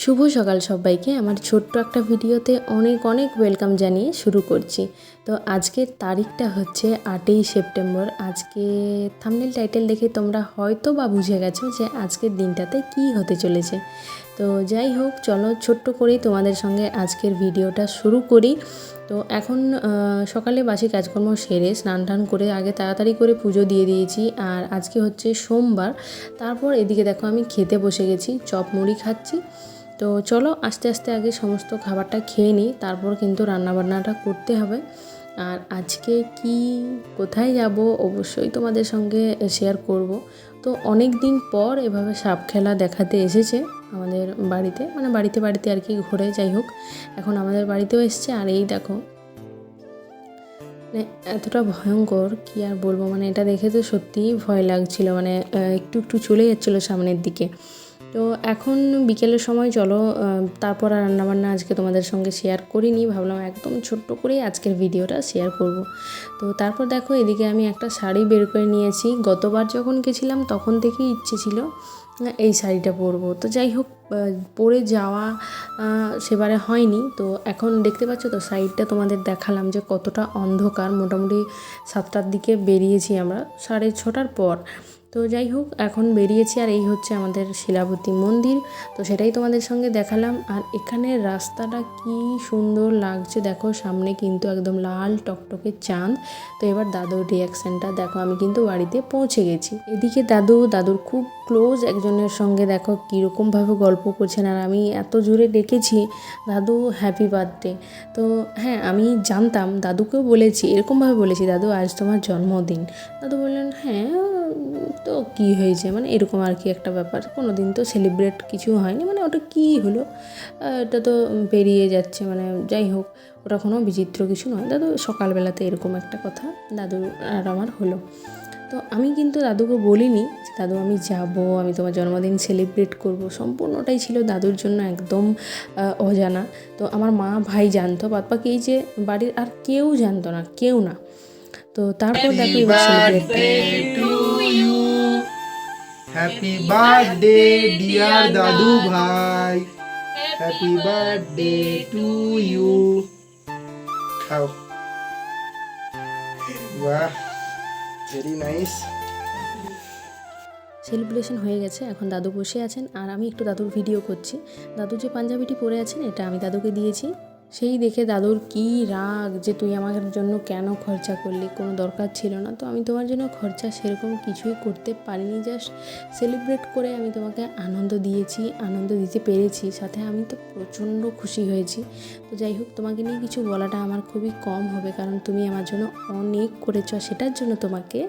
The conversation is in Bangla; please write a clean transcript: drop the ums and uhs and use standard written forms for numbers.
শুভ সকাল সবাইকে। আমার ছোট্ট একটা ভিডিওতে অনেক অনেক ওয়েলকাম জানিয়ে শুরু করছি। তো আজকের তারিখটা হচ্ছে 8ই সেপ্টেম্বর। আজকে থাম্বনেল টাইটেল দেখে তোমরা হয়তো বা বুঝে গেছো যে আজকের দিনটাতে কি হতে চলেছে। তো যাই হোক, চলো ছোট্ট করেই তোমাদের সঙ্গে আজকের ভিডিওটা শুরু করি। তো এখন সকালে বাসি কাজকর্ম সেরে স্নান টান করে আগে তাড়াতাড়ি করে পুজো দিয়ে দিয়েছি। আর আজকে হচ্ছে সোমবার। তারপর এদিকে দেখো আমি খেতে বসে গেছি, চপ মুড়ি খাচ্ছি। তো চলো আস্তে আস্তে আগে সমস্ত খাবারটা খেয়ে নিই, তারপর কিন্তু রান্নাবান্নাটা করতে হবে। আর আজকে কি কোথায় যাব অবশ্যই তোমাদের সঙ্গে শেয়ার করব। তো অনেক দিন পর এভাবে সাপ খেলা দেখাতে এসেছে আমাদের বাড়িতে, মানে বাড়িতে বাড়িতে আর কি ঘুরে। যাই হোক, এখন আমাদের বাড়িতেও এসছে। আর এই দেখো, মানে এতটা ভয়ঙ্কর কি আর বলবো, মানে এটা দেখে তো সত্যিই ভয় লাগছিল, মানে একটু একটু চলে যাচ্ছিলো সামনের দিকে। তো এখন বিকেলের সময় চলো, তারপর আর রান্নাবান্না আজকে তোমাদের সঙ্গে শেয়ার করিনি, ভাবলাম একদম ছোট্ট করেই আজকের ভিডিওটা শেয়ার করব। তো তারপর দেখো এদিকে আমি একটা শাড়ি বের করে নিয়েছি। গতবার যখন গেছিলাম তখন থেকেই ইচ্ছে ছিল এই শাড়িটা পরবো। তো যাই হোক, পরে যাওয়া সেবারে হয়নি। তো এখন দেখতে পাচ্ছ তো সাইডটা তোমাদের দেখালাম যে কতটা অন্ধকার। মোটামুটি 7টার দিকে বেরিয়েছি আমরা, 6:30টার পর। তো যাই হোক, এখন বেরিয়েছি। আর এই হচ্ছে আমাদের শিলাবতী মন্দির। তো সেটাই তোমাদের সঙ্গে দেখালাম। আর এখানের রাস্তাটা কি সুন্দর লাগছে দেখো, সামনে কিন্তু একদম লাল টকটকে চাঁদ। তো এবার দাদুর রিয়াকশানটা দেখো, আমি কিন্তু বাড়িতে পৌঁছে গেছি। এদিকে দাদুর খুব ক্লোজ একজনের সঙ্গে দেখো কীরকমভাবে গল্প করছেন। আর আমি এত জোরে ডেকেছি, দাদু হ্যাপি বার্থডে। তো হ্যাঁ, আমি জানতাম, দাদুকেও বলেছি, এরকমভাবে বলেছি, দাদু আজ তোমার জন্মদিন। দাদু বললেন হ্যাঁ, তো কী হয়েছে, মানে এরকম আর কি একটা ব্যাপার। কোনো দিন তো সেলিব্রেট কিছু হয়নি, মানে ওটা কী হলো, এটা তো পেরিয়ে যাচ্ছে, মানে যাই হোক, ওটা কোনো বিচিত্র কিছু নয়। দাদু সকালবেলাতে এরকম একটা কথা দাদুর আর আমার হলো। তো আমি কিন্তু দাদুকে বলিনি যে দাদু আমি যাব, আমি তোমার জন্মদিন সেলিব্রেট করব। সম্পূর্ণটাই ছিল দাদুর জন্য একদম অজানা। তো আমার মা ভাই জানতো, বাদ বাকি এই যে বাড়ির আর কেউ জানতো না, কেউ না। তো তারপর দেখো এবার সেলিব্রেটটা। হ্যাপি বার্থডে ডিয়ার দাদু ভাই, হ্যাপি বার্থডে টু ইউ। খাও। বাহ, ভেরি নাইস। সেলিব্রেশন হয়ে গেছে, এখন দাদু বসে আছেন আর আমি একটু দাদুর ভিডিও করছি। দাদু যে পাঞ্জাবিটি পরে আছেন এটা আমি দাদুকে দিয়েছি। সেই দেখে দাদুর কি রাগ যে তুই আমার জন্য কেন খরচা করলি, কোনো দরকার ছিল না। তো আমি তোমার জন্য খরচা সেরকম কিছুই করতে পারিনি, জাস্ট সেলিব্রেট করে আমি তোমাকে আনন্দ দিয়েছি, আনন্দ দিতে পেরেছি, সাথে আমি তো প্রচণ্ড খুশি হয়েছি। তো যাই হোক, তোমাকে নিয়ে কিছু বলাটা আমার খুবই কম হবে, কারণ তুমি আমার জন্য অনেক করেছো, সেটার জন্য তোমাকে